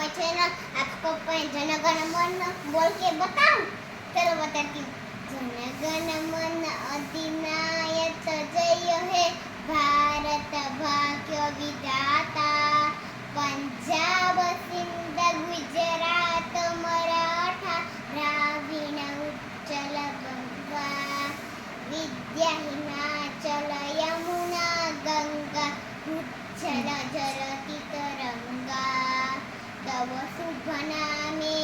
My channel. आपको जनगण मन बोल के बताऊं? चलो बताती हूँ। जनगण मन अधिनायक जय हे, भारत भाग्य विधाता। पंजाब सिंध गुजरात मराठा, द्राविड़ उच्चल गंगा, विद्या हिमाचल यमुना गंगा, उच्चल जलति तरंगा। तव शुभ नामे